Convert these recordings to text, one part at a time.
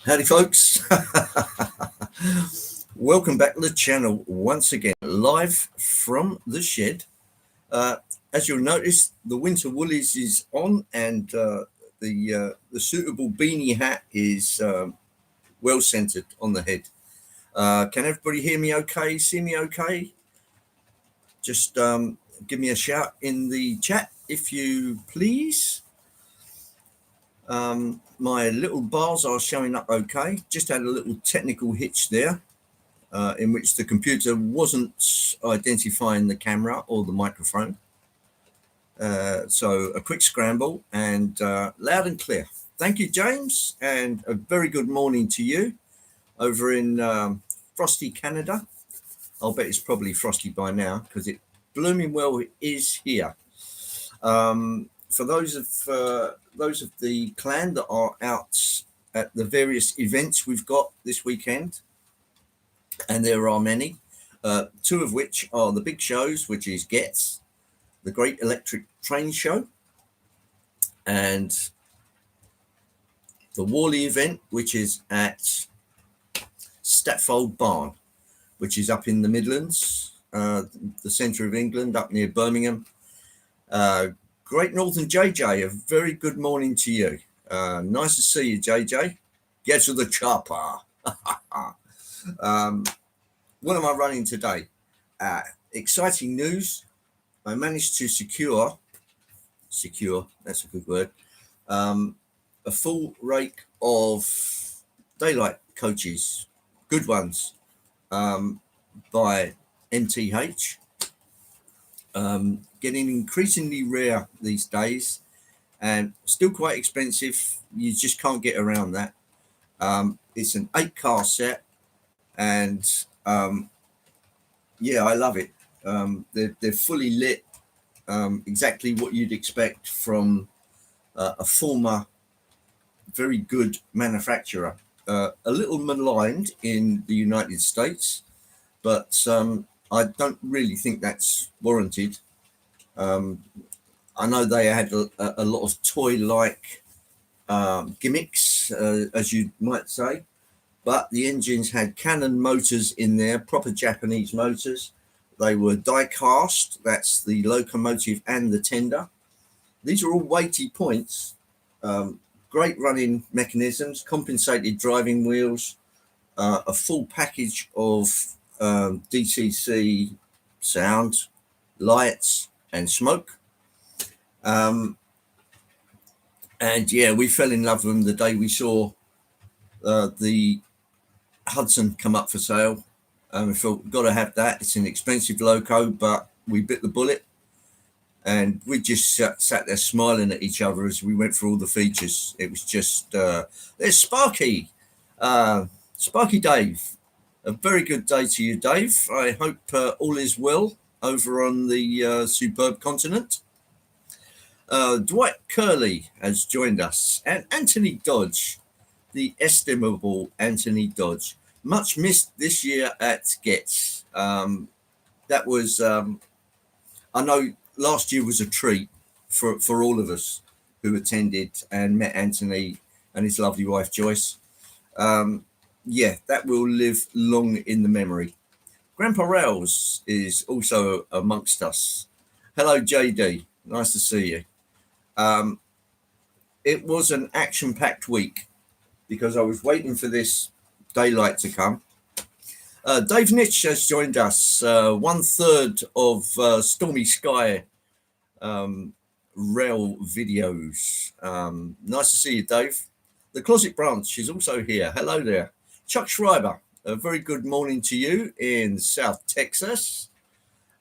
Howdy, folks. Welcome back to the channel once again, live from the shed. As you'll notice, the winter woolies is on, and the suitable beanie hat is well centered on the head. Can everybody hear me okay? See me okay? Just give me a shout in the chat if you please. My little bars are showing up okay. Just had a little technical hitch there in which the computer wasn't identifying the camera or the microphone. So a quick scramble and loud and clear. Thank you, James, and a very good morning to you over in frosty Canada. I'll bet it's probably frosty by now because it blooming well is here. For those of the clan that are out at the various events we've got this weekend, and there are many, two of which are the big shows, which is Getz, the Great Electric Train Show, and the Worley event, which is at Statfold Barn, which is up in the Midlands, the centre of England, up near Birmingham. Great Northern JJ, a very good morning to you. Nice to see you, JJ. Get to the chopper. What am I running today? Exciting news. I managed to secure, that's a good word, a full rake of daylight coaches, good ones, by MTH. Getting increasingly rare these days and still quite expensive. You just can't get around that. It's an 8-car set, and yeah, I love it. They're fully lit, exactly what you'd expect from a former very good manufacturer. A little maligned in the United States, but I don't really think that's warranted. I know they had a lot of toy-like gimmicks, as you might say, but the engines had Canon motors in there, proper Japanese motors. They were die-cast, that's the locomotive and the tender. These are all weighty points, great running mechanisms, compensated driving wheels, a full package of DCC sound, lights, and smoke. And yeah, we fell in love with them the day we saw the Hudson come up for sale. We thought, got to have that. It's an expensive loco, but we bit the bullet. And we just sat there smiling at each other as we went through all the features. It was just, there's Sparky. Sparky Dave. A very good day to you, Dave. I hope all is well over on the superb continent. Dwight Curley has joined us, and Anthony Dodge, the estimable Anthony Dodge, much missed this year at Getz. That was, I know last year was a treat for all of us who attended and met Anthony and his lovely wife Joyce. Yeah, that will live long in the memory. Grandpa Rails is also amongst us. Hello, JD. Nice to see you. It was an action-packed week because I was waiting for this daylight to come. Dave Nitch has joined us, 1/3 of Stormy Sky rail videos. Nice to see you, Dave. The Closet Branch is also here. Hello there. Chuck Schreiber, a very good morning to you in South Texas.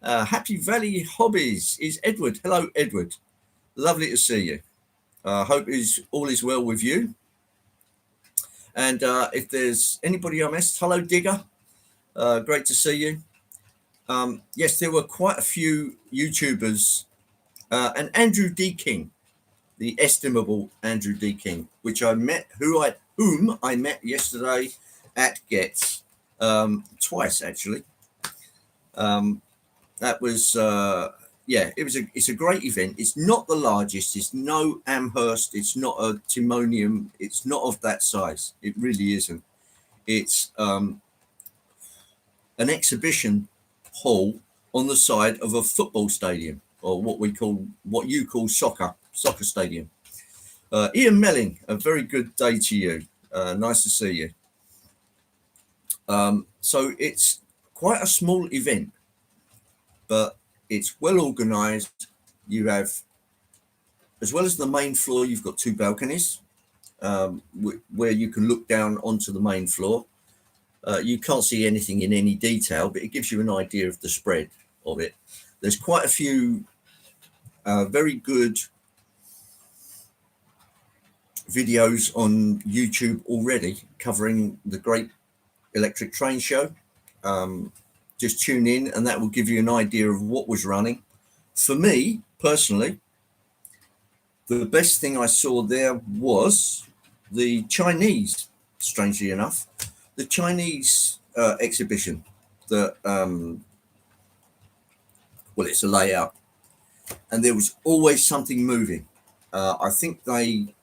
Happy Valley Hobbies is Edward. Hello, Edward. Lovely to see you. Hope all is well with you. And if there's anybody I missed, hello, Digger. Great to see you. Yes, there were quite a few YouTubers, and Andrew D. King, the estimable Andrew D. King, which I met, whom I met yesterday at Getz, twice actually. That was yeah, it's a great event. It's not the largest. It's no Amherst. It's not a Timonium. It's not of that size. It really isn't. It's an exhibition hall on the side of a football stadium, or what you call soccer stadium. Ian Melling, a very good day to you. Nice to see you. So it's quite a small event, but it's well organised. You have, as well as the main floor, you've got two balconies where you can look down onto the main floor. You can't see anything in any detail, but it gives you an idea of the spread of it. There's quite a few very good videos on YouTube already covering the Great Electric Train Show. Just tune in and that will give you an idea of what was running. For me, personally, the best thing I saw there was the Chinese, strangely enough, the Chinese exhibition that, well, it's a layout, and there was always something moving. I think they,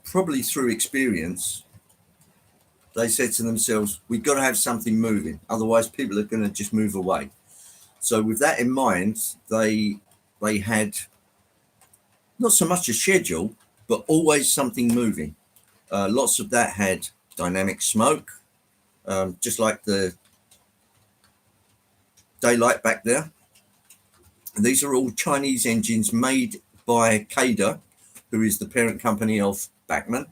probably through experience, they said to themselves, we've got to have something moving, otherwise people are going to just move away. So with that in mind, they had not so much a schedule, but always something moving. Lots of that had dynamic smoke, just like the daylight back there. And these are all Chinese engines made by CADA, who is the parent company of Bachmann.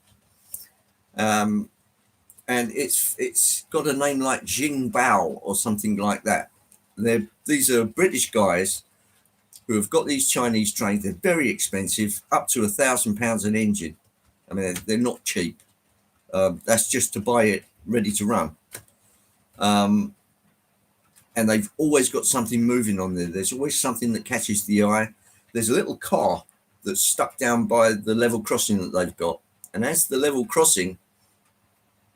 And it's got a name like Jingbao or something like that. These are British guys who have got these Chinese trains. They're very expensive, up to £1,000 an engine. I mean, they're not cheap. That's just to buy it ready to run. And they've always got something moving on there. There's always something that catches the eye. There's a little car that's stuck down by the level crossing that they've got. And as the level crossing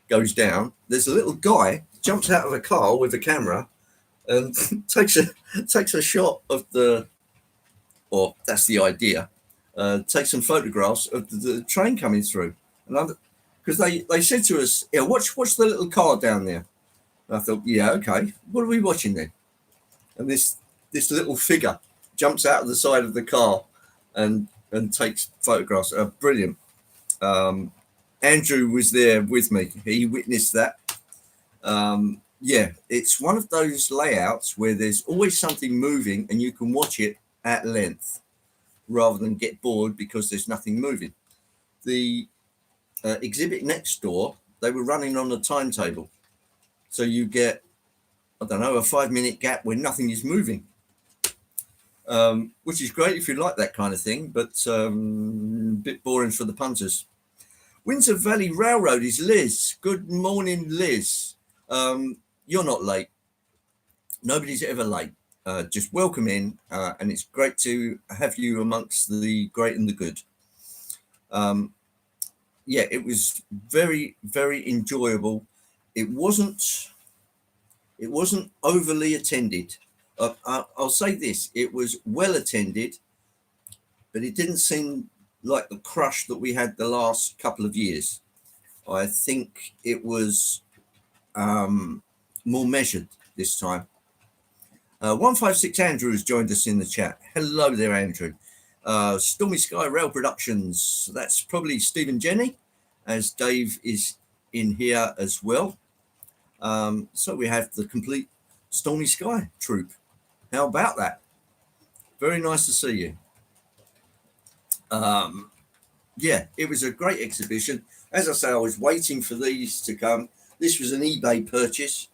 goes down, there's a little guy jumps out of a car with a camera and takes a shot of the, or that's the idea, take some photographs of the train coming through. And because they said to us, yeah, watch the little car down there. And I thought, yeah, okay, what are we watching then? And this little figure jumps out of the side of the car and takes photographs. Brilliant. Andrew was there with me. He witnessed that. Yeah, it's one of those layouts where there's always something moving and you can watch it at length rather than get bored because there's nothing moving. The exhibit next door, they were running on a timetable. So you get, I don't know, a 5-minute gap where nothing is moving, which is great if you like that kind of thing, but a bit boring for the punters. Windsor Valley Railroad is Liz. Good morning, Liz. You're not late. Nobody's ever late. Just welcome in, and it's great to have you amongst the great and the good. Yeah, it was very, very enjoyable. It wasn't overly attended. I'll say this: it was well attended, but it didn't seem like the crush that we had the last couple of years. I think it was more measured this time. 156 Andrew has joined us in the chat. Hello there, Andrew. Stormy Sky Rail Productions. That's probably Stephen Jenny, as Dave is in here as well. So we have the complete Stormy Sky troupe. How about that? Very nice to see you. Yeah, it was a great exhibition. As I say, I was waiting for these to come. This was an eBay purchase.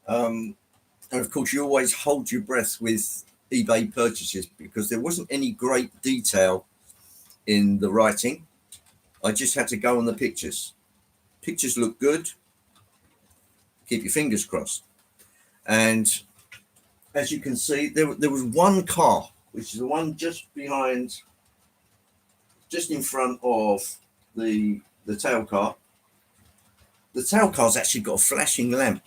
And of course, you always hold your breath with eBay purchases because there wasn't any great detail in the writing. I just had to go on the pictures. Pictures look good. Keep your fingers crossed. And as you can see, there was one car, which is the one just behind, just in front of the tail car. The tail car's actually got a flashing lamp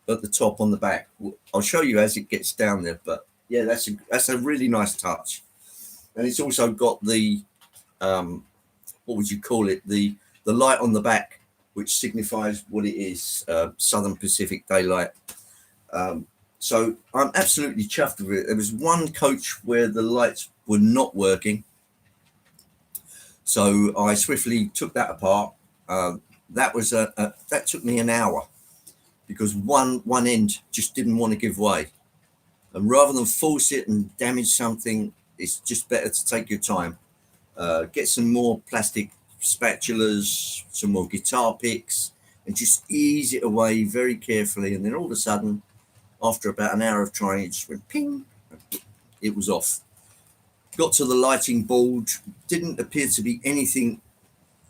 at the top on the back. I'll show you as it gets down there, but yeah, that's a really nice touch. And it's also got the what would you call it, the light on the back, which signifies what it is, Southern Pacific Daylight. So I'm absolutely chuffed with it. There was one coach where the lights were not working, so I swiftly took that apart. That was that took me an hour because one end just didn't want to give way, and rather than force it and damage something, it's just better to take your time. Get some more plastic spatulas, some more guitar picks, and just ease it away very carefully. And then all of a sudden, after about an hour of trying, it just went ping, it was off. Got to the lighting board, didn't appear to be anything.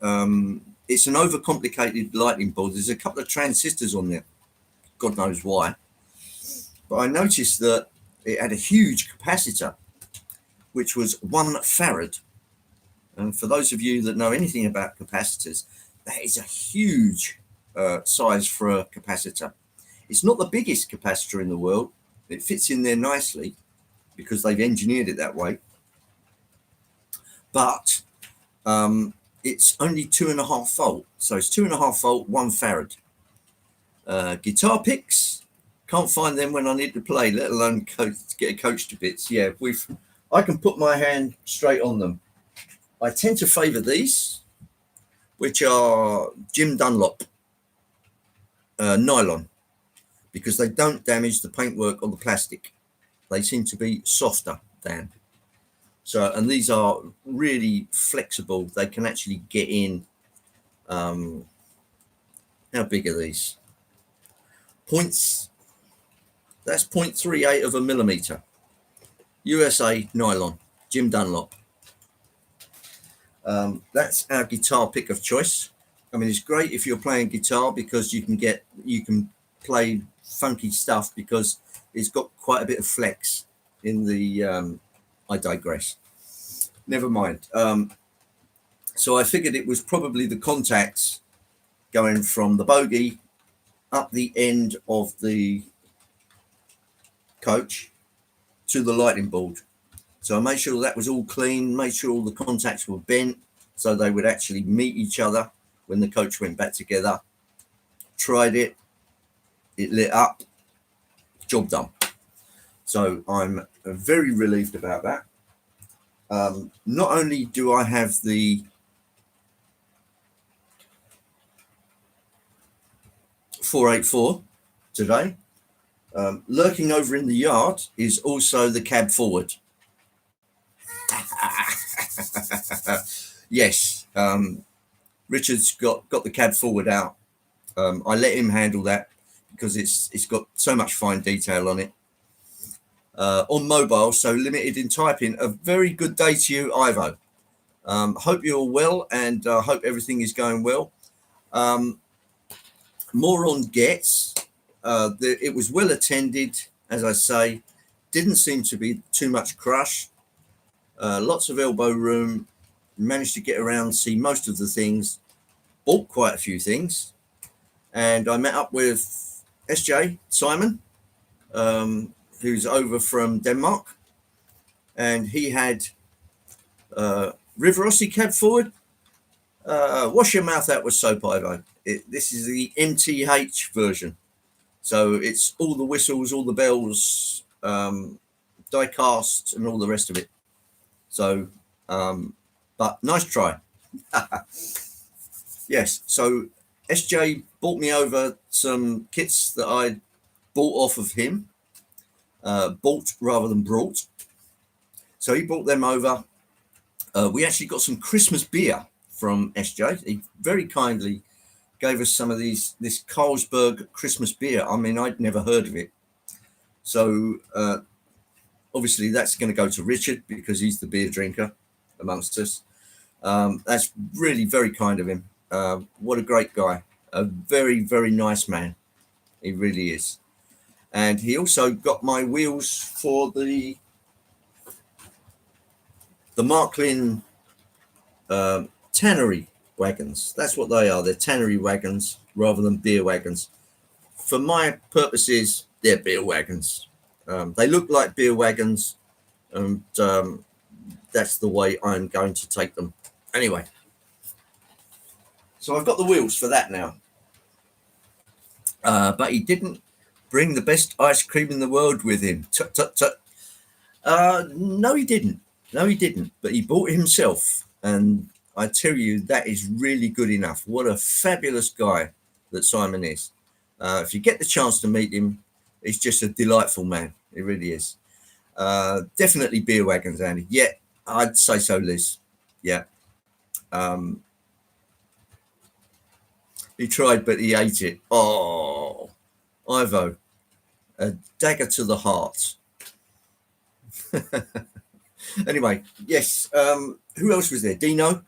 It's an overcomplicated lighting board. There's a couple of transistors on there, God knows why. But I noticed that it had a huge capacitor, which was 1 farad. And for those of you that know anything about capacitors, that is a huge size for a capacitor. It's not the biggest capacitor in the world. It fits in there nicely because they've engineered it that way. But it's only 2.5 volt. So it's 2.5 volt, 1 farad. Guitar picks, can't find them when I need to play, let alone get a coach to bits. Yeah, I can put my hand straight on them. I tend to favour these, which are Jim Dunlop nylon, because they don't damage the paintwork on the plastic. They seem to be softer than. So, and these are really flexible. They can actually get in. How big are these? Points. That's 0.38 of a millimeter. USA nylon, Jim Dunlop. That's our guitar pick of choice. I mean, it's great if you're playing guitar because you can play funky stuff because it's got quite a bit of flex in the. I digress. Never mind. So I figured it was probably the contacts going from the bogey up the end of the coach to the lighting board. So I made sure that was all clean, made sure all the contacts were bent so they would actually meet each other when the coach went back together. Tried it, it lit up, job done. So I'm very relieved about that. Not only do I have the .484 today, lurking over in the yard is also the cab forward. Yes, Richard's got the cab forward out. I let him handle that because it's got so much fine detail on it. On mobile, so limited in typing. A very good day to you, Ivo. Hope you're well, and hope everything is going well. More on Getz. It was well attended, as I say. Didn't seem to be too much crush. Lots of elbow room. Managed to get around, see most of the things. Bought quite a few things. And I met up with SJ, Simon, who's over from Denmark. And he had River Rossi cab forward. Wash your mouth out with soap, Ivo. This is the MTH version. So it's all the whistles, all the bells, die cast, and all the rest of it. So, but nice try. Yes, so SJ bought me over some kits that I bought off of him. Bought rather than brought. So he brought them over. We actually got some Christmas beer from SJ. He very kindly gave us some of this Carlsberg Christmas beer. I mean, I'd never heard of it. So obviously that's going to go to Richard because he's the beer drinker amongst us. That's really very kind of him. What a great guy. A very, very nice man. He really is. And he also got my wheels for the Marklin tannery wagons. That's what they are. They're tannery wagons rather than beer wagons. for my purposes, they're beer wagons. They look like beer wagons, and that's the way I'm going to take them. Anyway, so I've got the wheels for that now. But he didn't bring the best ice cream in the world with him. Tut, tut, tut. No, he didn't. No, he didn't. But he bought it himself. And I tell you, that is really good enough. What a fabulous guy that Simon is. If you get the chance to meet him, he's just a delightful man. He really is. Definitely beer wagons, Andy. Yeah, I'd say so, Liz. Yeah. He tried, but he ate it. Oh, Ivo, a dagger to the heart. Anyway, yes. Who else was there? Dino.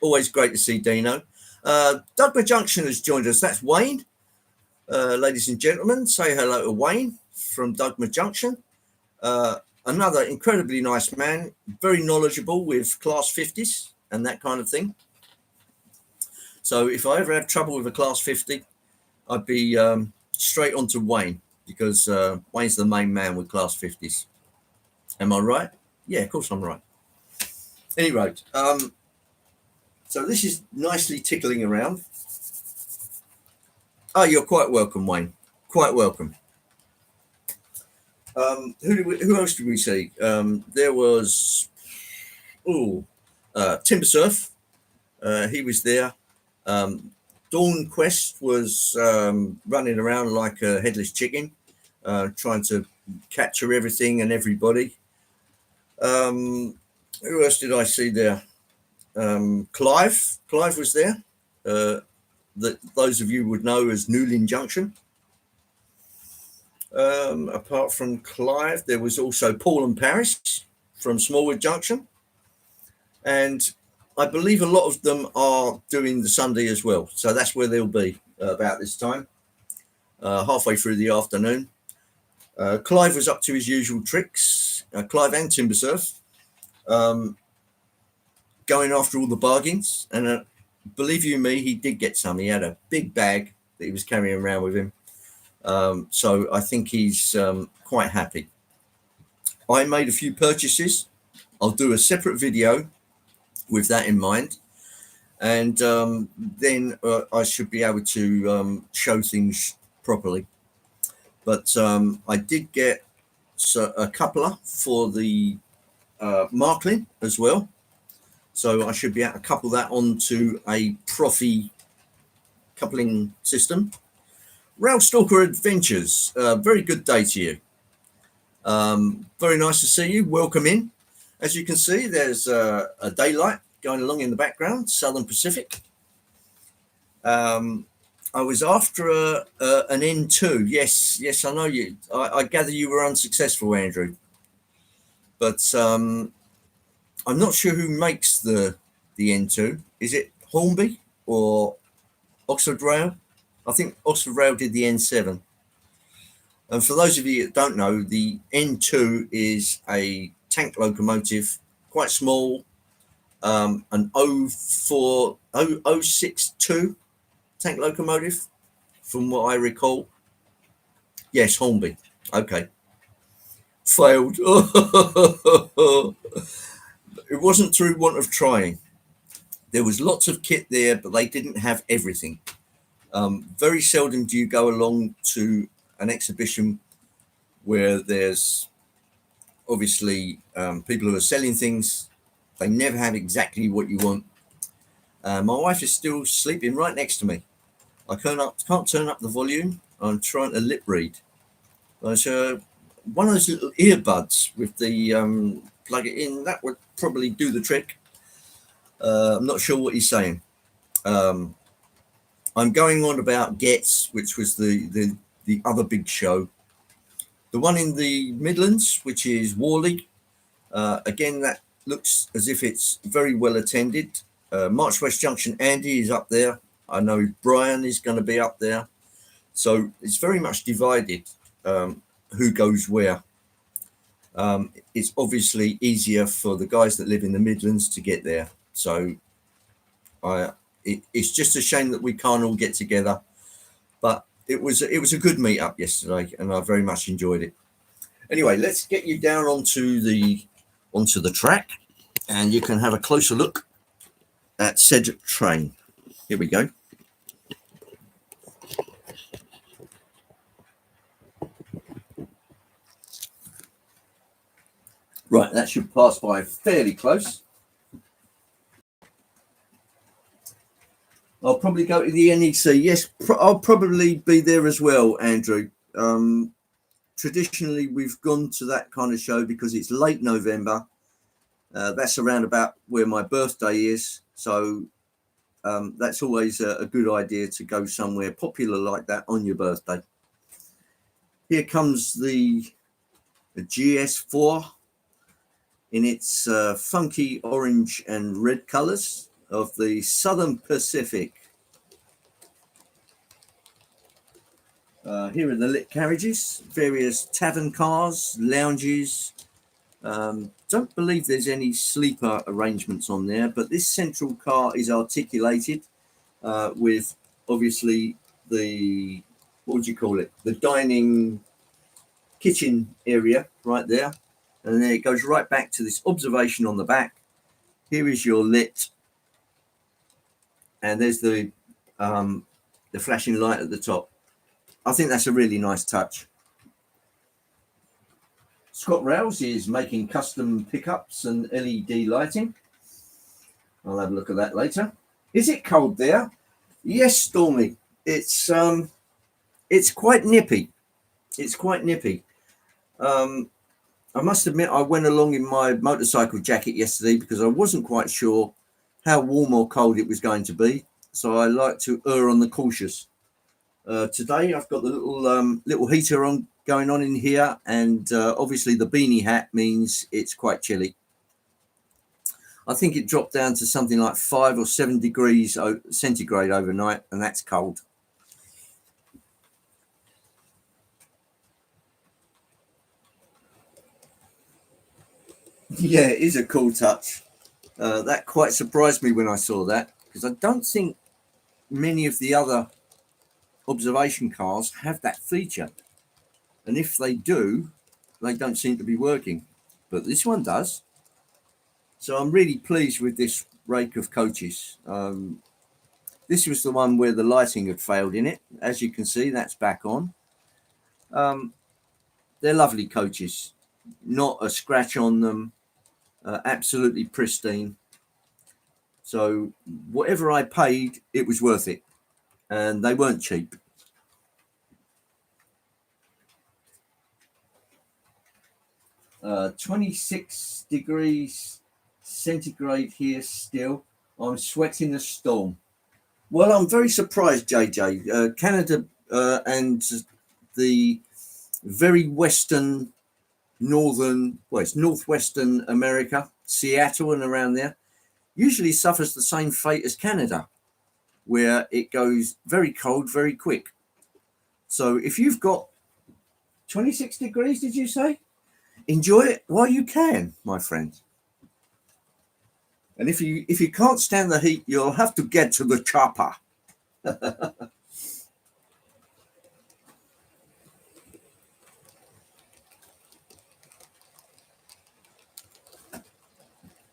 Always great to see Dino. Douglas Junction has joined us. That's Wayne. Ladies and gentlemen, say hello to Wayne from Douglas Junction. Another incredibly nice man, very knowledgeable with Class 50s and that kind of thing. So if I ever have trouble with a Class 50, I'd be straight on to Wayne, because Wayne's the main man with Class 50s. Am I right? Yeah, of course I'm right. Anyway, so this is nicely tickling around. Oh, you're quite welcome, Wayne. Quite welcome. Who else did we see? There was Timber Surf. He was there. Dawn Quest was running around like a headless chicken, trying to capture everything and everybody. Who else did I see there? Clive was there. That those of you would know as Newlyn Junction. Apart from Clive, there was also Paul and Paris from Smallwood Junction, and I believe a lot of them are doing the Sunday as well. So that's where they'll be about this time, halfway through the afternoon. Clive was up to his usual tricks. Clive and Timber Surf, going after all the bargains. And believe you me, he did get some. He had a big bag that he was carrying around with him. So I think he's quite happy. I made a few purchases. I'll do a separate video with that in mind, and then I should be able to show things properly. But I did get a coupler for the Marklin as well, so I should be able to couple that onto a Profi coupling system. Rail Stalker Adventures, very good day to you. Very nice to see you. Welcome in. As you can see, there's a daylight going along in the background, Southern Pacific. I was after an N2. Yes, I know you. I gather you were unsuccessful, Andrew. But I'm not sure who makes the N2. Is it Hornby or Oxford Rail? I think Oxford Rail did the N7. And for those of you that don't know, the N2 is a tank locomotive, quite small, an 062 tank locomotive, from what I recall. Yes, Hornby. Okay. Failed. It wasn't through want of trying. There was lots of kit there, but they didn't have everything. Very seldom do you go along to an exhibition where there's obviously people who are selling things. They never have exactly what you want. My wife is still sleeping right next to me. I can't turn up the volume. I'm trying to lip read. There's one of those little earbuds with the plug it in. That would probably do the trick. I'm not sure what he's saying. I'm going on about Getz, which was the other big show. The one in the Midlands, which is Worley. Again, that looks as if it's very well attended. March West Junction, Andy is up there. I know Brian is going to be up there. So it's very much divided who goes where. It's obviously easier for the guys that live in the Midlands to get there. So it's just a shame that we can't all get together. it was a good meet-up yesterday, and I very much enjoyed it. Anyway, let's get you down onto the track, and you can have a closer look at said train. Here we go. Right, that should pass by fairly close. I'll probably go to the NEC. Yes, I'll probably be there as well, Andrew. Traditionally, we've gone to that kind of show because it's late November. That's around about where my birthday is. So that's always a good idea to go somewhere popular like that on your birthday. Here comes the GS4 in its funky orange and red colours of the Southern Pacific. Here are the lit carriages, various tavern cars, lounges. Don't believe there's any sleeper arrangements on there, but this central car is articulated with obviously the, what would you call it? The dining kitchen area right there. And then it goes right back to this observation on the back. Here is your lit. And there's the flashing light at the top. I think that's a really nice touch. Scott Rouse is making custom pickups and LED lighting. I'll have a look at that later. Is it cold there? Yes, Stormy. It's quite nippy. It's quite nippy. I must admit I went along in my motorcycle jacket yesterday because I wasn't quite sure how warm or cold it was going to be. So I like to err on the cautious. Today I've got the little heater on going on in here, and obviously the beanie hat means it's quite chilly. I think it dropped down to something like 5 or 7 degrees centigrade overnight, and that's cold. Yeah, it is a cool touch. That quite surprised me when I saw that, because I don't think many of the other observation cars have that feature. And if they do, they don't seem to be working. But this one does. So I'm really pleased with this rake of coaches. This was the one where the lighting had failed in it. As you can see, that's back on. They're lovely coaches. Not a scratch on them. Absolutely pristine. So whatever I paid, it was worth it. And they weren't cheap. Uh, 26 degrees centigrade here still. I'm sweating a storm. Well, I'm very surprised, JJ. Canada and the very western, it's northwestern America, Seattle and around there, usually suffers the same fate as Canada, where it goes very cold, very quick. So if you've got 26 degrees, did you say? Enjoy it while you can, my friend. And if you can't stand the heat, you'll have to get to the chopper.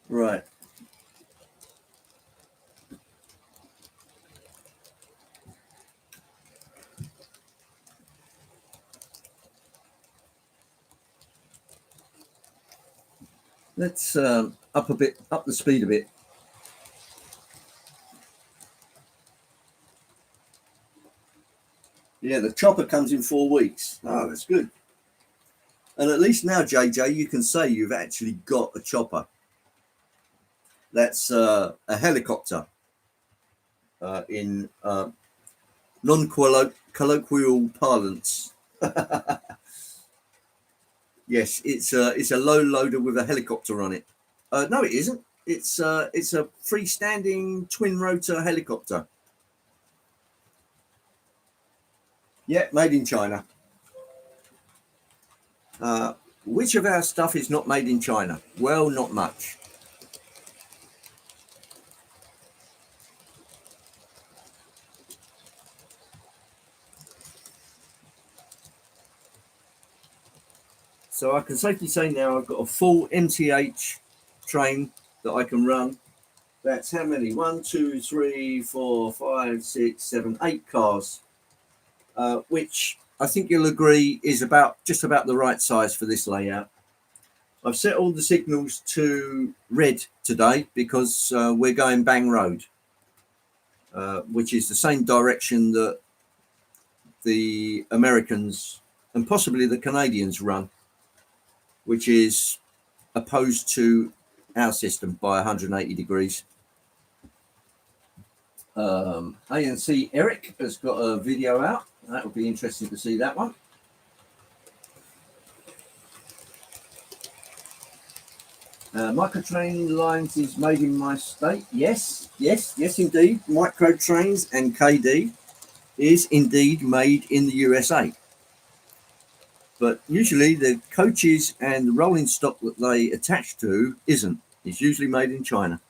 Right. Let's up the speed a bit. Yeah, the chopper comes in 4 weeks. Oh, that's good. And at least now, JJ, you can say you've actually got a chopper. That's a helicopter in non-colloquial parlance. Yes, it's a low loader with a helicopter on it. No, it isn't. It's a freestanding twin rotor helicopter. Yeah, made in China. Which of our stuff is not made in China? Well, not much. So I can safely say now I've got a full MTH train that I can run. That's how many? 1, 2, 3, 4, 5, 6, 7, 8 cars, which I think you'll agree is just about the right size for this layout. I've set all the signals to red today because we're going Bang Road, which is the same direction that the Americans and possibly the Canadians run, which is opposed to our system by 180 degrees. ANC Eric has got a video out. That would be interesting to see that one. Microtrain lines is made in my state. Yes, indeed. Microtrains and KD is indeed made in the USA. But usually the coaches and the rolling stock that they attach to isn't. It's usually made in China.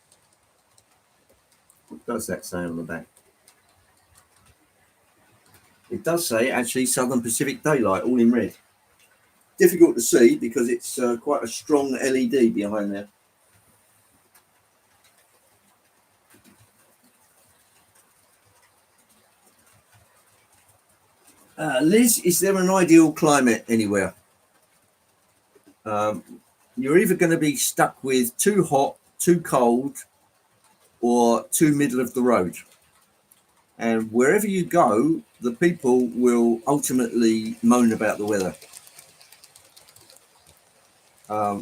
What does that say on the back? It does say actually Southern Pacific Daylight, all in red. Difficult to see because it's quite a strong LED behind there. Liz, is there an ideal climate anywhere? You're either going to be stuck with too hot, too cold, or too middle of the road. And wherever you go, the people will ultimately moan about the weather.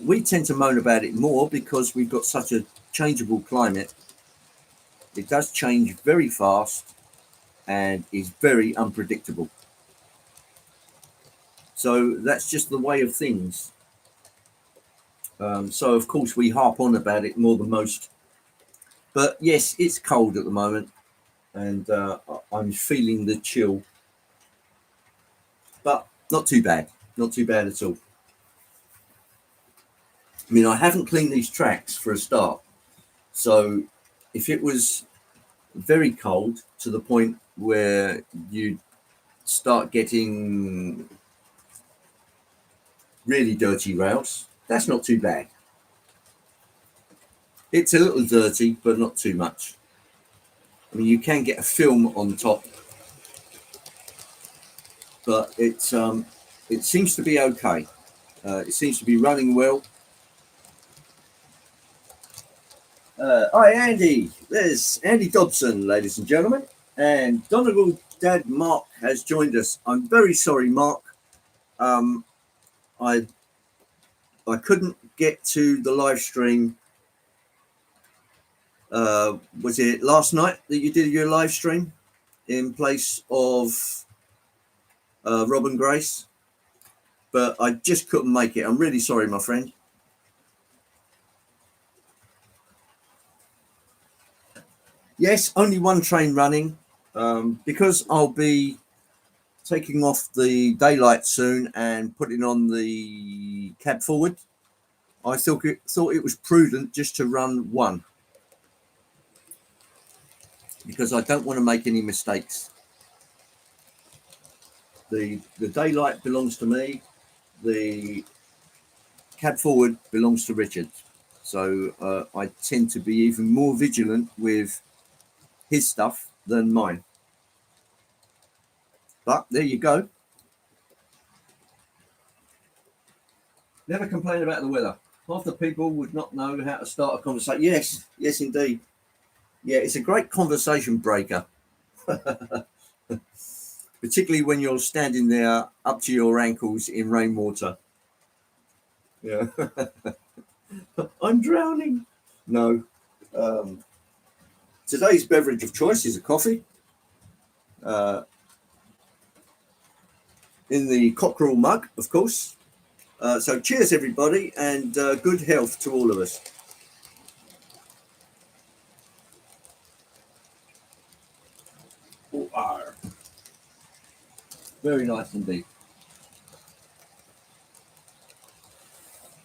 We tend to moan about it more because we've got such a changeable climate. It does change very fast and is very unpredictable. So that's just the way of things. So, of course, we harp on about it more than most. But yes, it's cold at the moment, and I'm feeling the chill. But not too bad. Not too bad at all. I mean, I haven't cleaned these tracks for a start. So if it was very cold to the point where you start getting really dirty rails, that's not too bad. It's a little dirty, but not too much. I mean, you can get a film on top, but it seems to be okay. It seems to be running well. Hi, Andy. There's Andy Dobson, ladies and gentlemen. And Donegal Dad Mark has joined us. I'm very sorry, Mark. I couldn't get to the live stream. Was it last night that you did your live stream in place of Rob and Grace? But I just couldn't make it. I'm really sorry, my friend. Yes, only one train running because I'll be taking off the daylight soon and putting on the cab forward. I thought it was prudent just to run one because I don't want to make any mistakes. The daylight belongs to me. The cab forward belongs to Richard. So I tend to be even more vigilant with his stuff than mine. But there you go. Never complain about the weather. Half the people would not know how to start a conversation. Yes, indeed. Yeah, it's a great conversation breaker. Particularly when you're standing there up to your ankles in rainwater. Yeah. I'm drowning. No. Today's beverage of choice is a coffee. In the cockerel mug, of course. So cheers, everybody, and good health to all of us. Very nice indeed.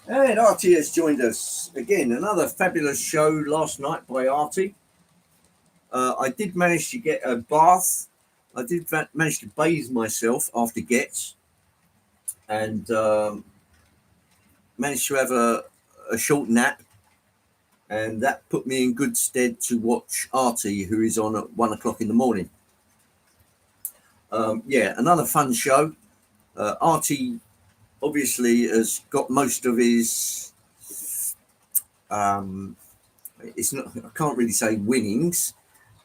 And Artie has joined us again. Another fabulous show last night by Artie. I did manage to get a bath. I did manage to bathe myself after Gets. And managed to have a short nap, and that put me in good stead to watch Artie, who is on at 1 o'clock in the morning. Yeah, another fun show. Artie obviously has got most of his it's not, I can't really say winnings.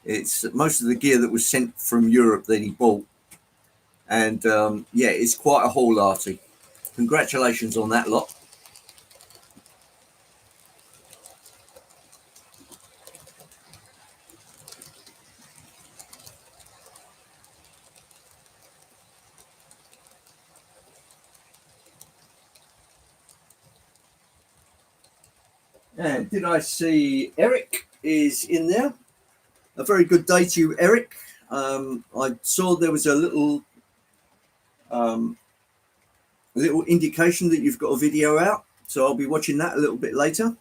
It's most of the gear that was sent from Europe that he bought, and yeah, it's quite a haul, Artie. Congratulations on that lot. And did I see Eric is in there? A very good day to you, Eric. I saw there was a little indication that you've got a video out, so I'll be watching that a little bit later.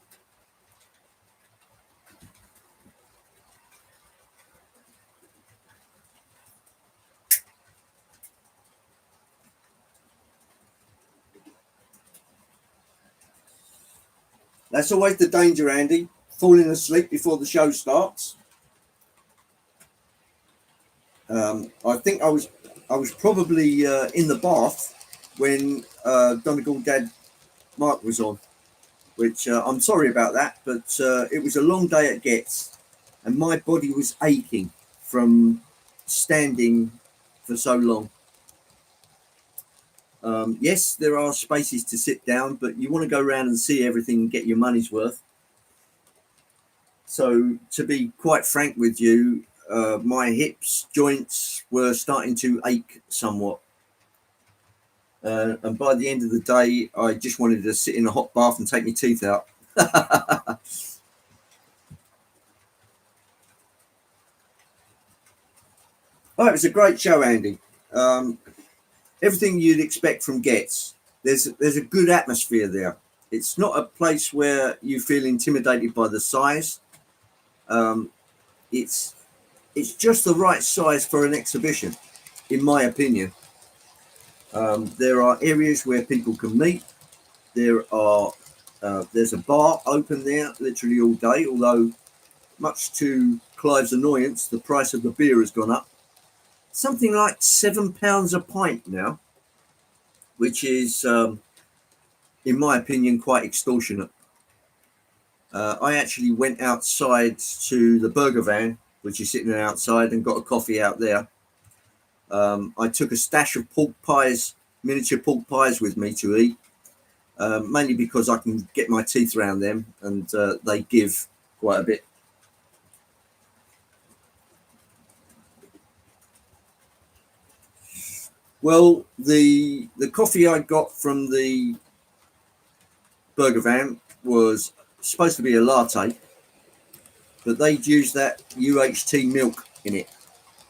That's always the danger, Andy, falling asleep before the show starts. I think I was probably in the bath when Donegal Dad Mark was on, which I'm sorry about that, but it was a long day at Getz, and my body was aching from standing for so long. Yes, there are spaces to sit down, but you want to go around and see everything and get your money's worth. So, to be quite frank with you, my hips, joints were starting to ache somewhat. And by the end of the day, I just wanted to sit in a hot bath and take my teeth out. Oh, it was a great show, Andy. Everything you'd expect from Getz. There's a good atmosphere there. It's not a place where you feel intimidated by the size. It's just the right size for an exhibition, in my opinion. There are areas where people can meet. There's a bar open there literally all day, although much to Clive's annoyance, the price of the beer has gone up. Something like £7 a pint now, which is, in my opinion, quite extortionate. I actually went outside to the burger van, which is sitting outside, and got a coffee out there. I took a stash of pork pies, miniature pork pies with me to eat, mainly because I can get my teeth around them, and they give quite a bit. Well, the coffee I got from the burger van was supposed to be a latte, but they'd used that UHT milk in it,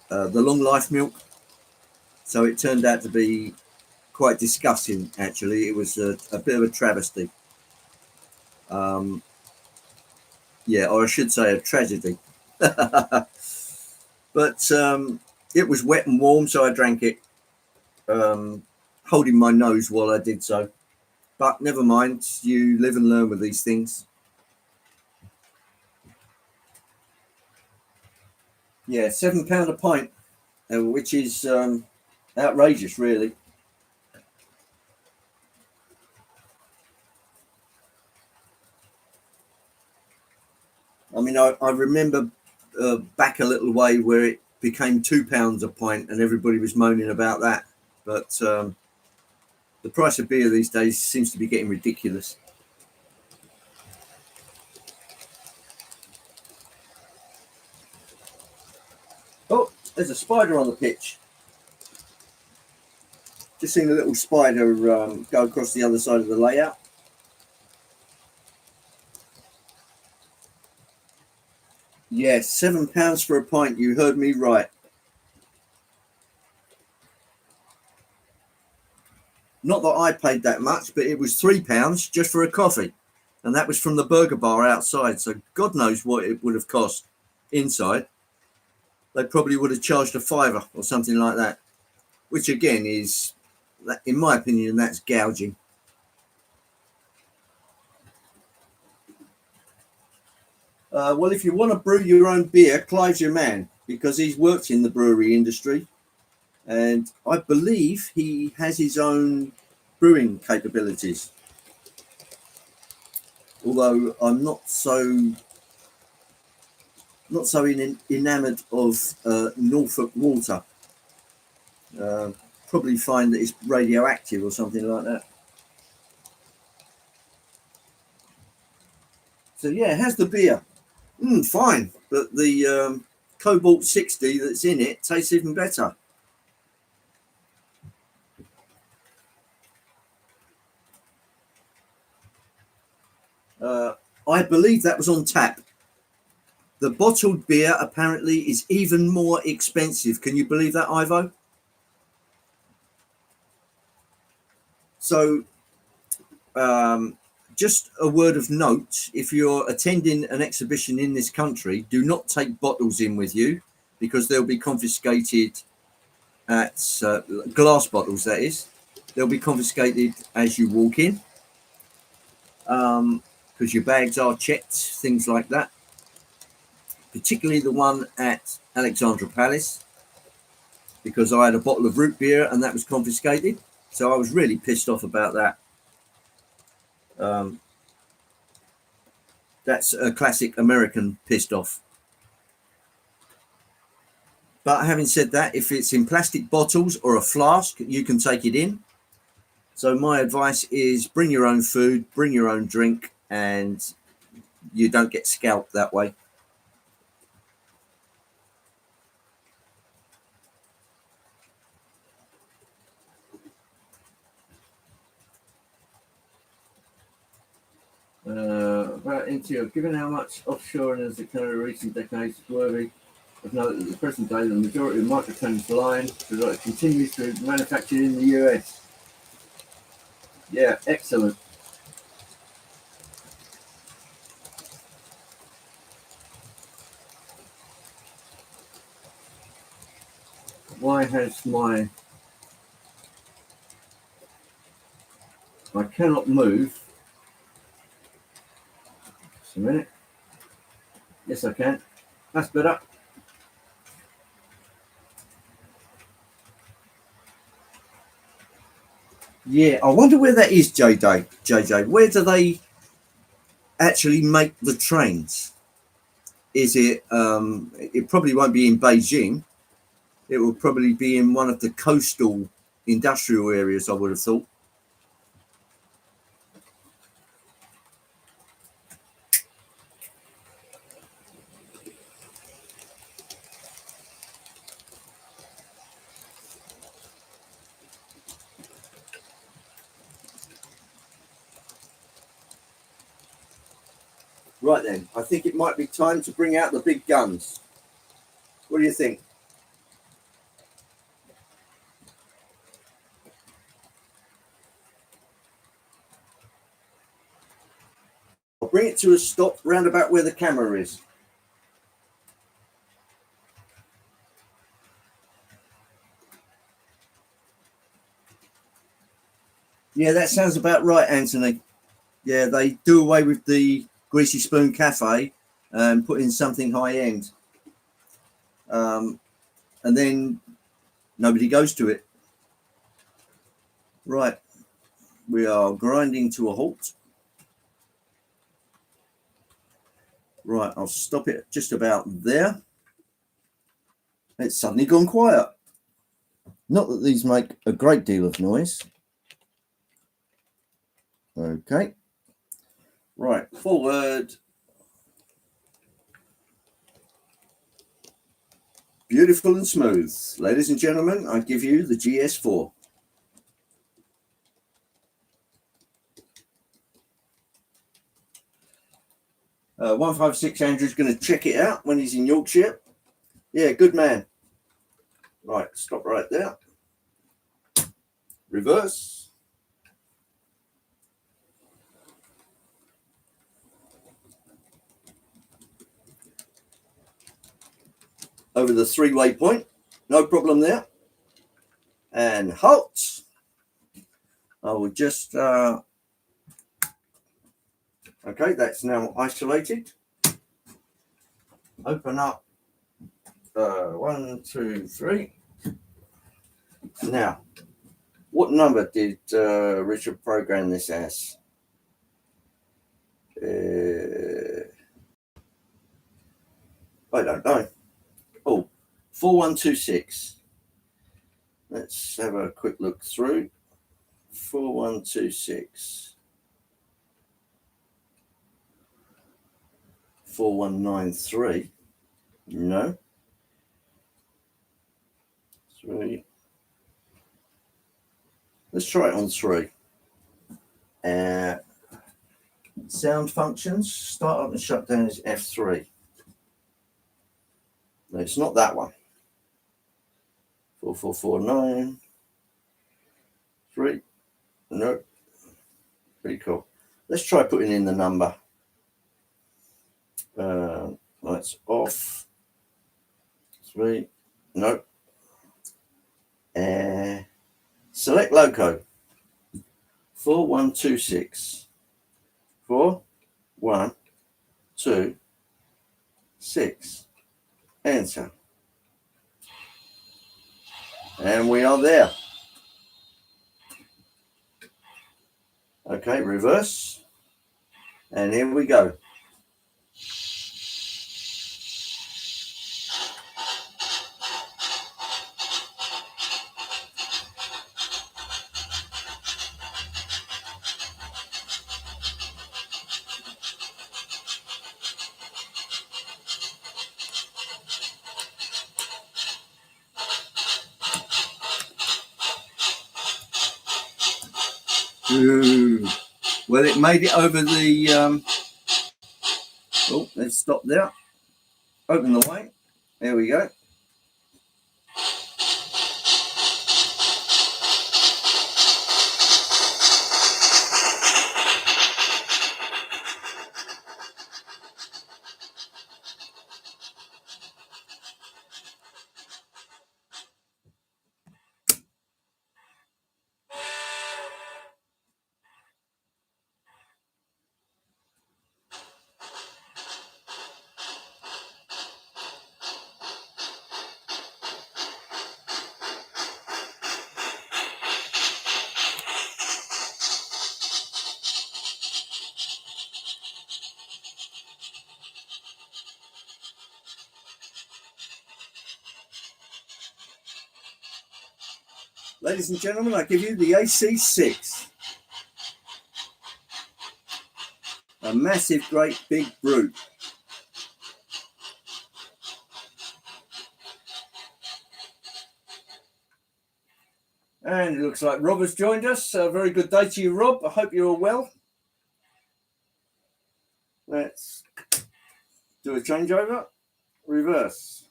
the long life milk. So it turned out to be quite disgusting, actually. It was a bit of a travesty. Yeah, or I should say a tragedy. But it was wet and warm, so I drank it, holding my nose while I did so. But never mind, you live and learn with these things. Yeah, £7 a pint, which is outrageous, really. I mean, I remember back a little way where it became £2 a pint, and everybody was moaning about that. But the price of beer these days seems to be getting ridiculous. Oh, there's a spider on the pitch. Just seen a little spider go across the other side of the layout. Yes, £7 for a pint. You heard me right. Not that I paid that much, but it was £3 just for a coffee, and that was from the burger bar outside. So God knows what it would have cost inside. They probably would have charged a fiver or something like that, which again is, in my opinion, that's gouging. Well, if you want to brew your own beer, Clive's your man because he's worked in the brewery industry, and I believe he has his own brewing capabilities. Although I'm not so enamored of Norfolk water. Uh, Probably find that it's radioactive or something like that. So yeah, how's the beer? Fine, but the Cobalt 60 that's in it tastes even better. Uh, I believe that was on tap. The bottled beer apparently is even more expensive. Can you believe that, Ivo? So, um, just a word of note, if you're attending an exhibition in this country, do not take bottles in with you because they'll be confiscated at glass bottles, that is. They'll be confiscated as you walk in because your bags are checked, things like that, particularly the one at Alexandra Palace because I had a bottle of root beer and that was confiscated. So I was really pissed off about that. Um, that's a classic American pissed off. But having said that, if it's in plastic bottles or a flask, you can take it in. So my advice is bring your own food, bring your own drink, and you don't get scalped that way. About NTO, given how much offshoring has occurred in recent decades, it's worthy of note that at the present day, the majority of microtones line continues to be manufactured in the US. Yeah, excellent. Why has I cannot move. Just a minute. Yes, I can. That's better. Yeah, I wonder where that is, JJ. Where do they actually make the trains? Is it? It probably won't be in Beijing. It will probably be in one of the coastal industrial areas. I would have thought. Right then, I think it might be time to bring out the big guns. What do you think? I'll bring it to a stop round about where the camera is. Yeah, that sounds about right, Anthony. Yeah, they do away with the Greasy Spoon Cafe and put in something high end. And then nobody goes to it. Right, we are grinding to a halt. Right, I'll stop it just about there. It's suddenly gone quiet. Not that these make a great deal of noise. Okay. Right, forward. Beautiful and smooth. Ladies and gentlemen, I give you the GS4. Uh, 156 Andrew's going to check it out when he's in Yorkshire. Yeah, good man. Right, stop right there. Reverse. Over the three-way point. No problem there. And halt. I will just... okay, that's now isolated. Open up 1, 2, 3. Now, what number did Richard program this as? I don't know. Oh, 4126. Let's have a quick look through. 4126. 4193. No. 3. Let's try it on 3. Sound functions. Start up and shut down is F3. No, it's not that one. 4449. 3. No. Pretty cool. Let's try putting in the number. Lights off. 3. No. Select loco. 4126. 4, 1, 2, 6. Enter. And we are there. Okay, reverse. And here we go. Ooh. Well, it made it over the oh, let's stop there. Open the way. There we go. Ladies and gentlemen, I give you the AC6. A massive, great, big brute. And it looks like Rob has joined us. A very good day to you, Rob. I hope you're well. Let's do a changeover. Reverse.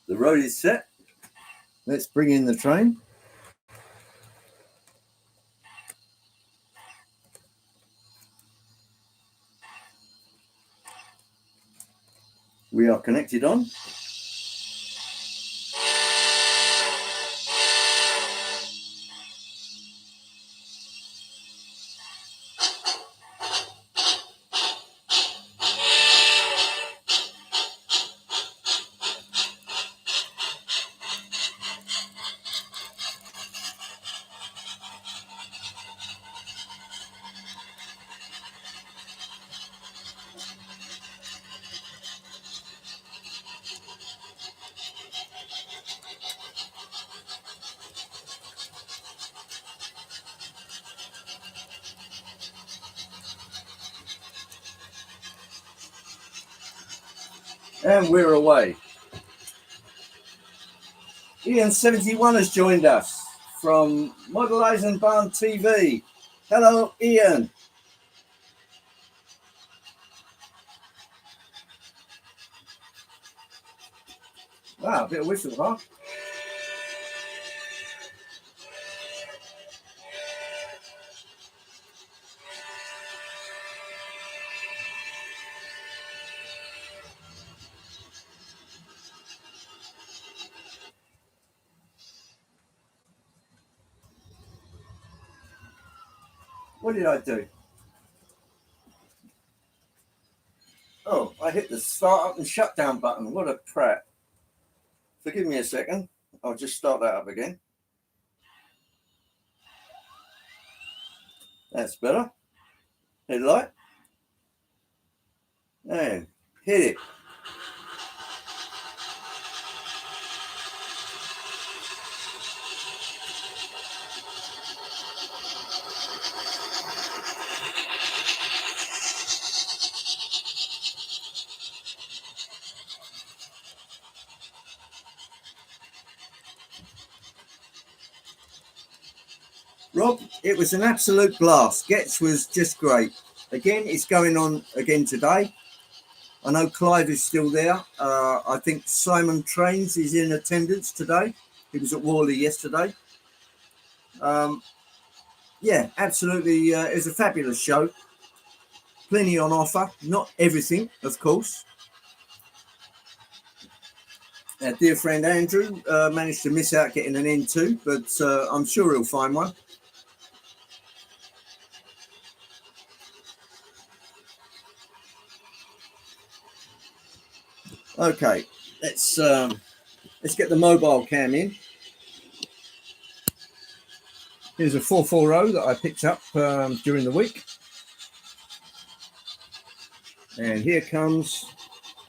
The road is set. Let's bring in the train. We are connected on. And we're away. Ian71 has joined us from Model Eisenbahn TV. Hello, Ian. Wow, a bit of whistle, huh? What did I do? Oh, I hit the start up and shut down button. What a prat. Forgive me a second. I'll just start that up again. That's better. Headlight. And hit it. Rob, it was an absolute blast. Getz was just great. Again, it's going on again today. I know Clive is still there. I think Simon Trains is in attendance today. He was at Worley yesterday. Yeah, absolutely. It was a fabulous show. Plenty on offer. Not everything, of course. Our dear friend Andrew managed to miss out getting an N2, but I'm sure he'll find one. Okay, let's get the mobile cam in. Here's a 440 that I picked up during the week. And here comes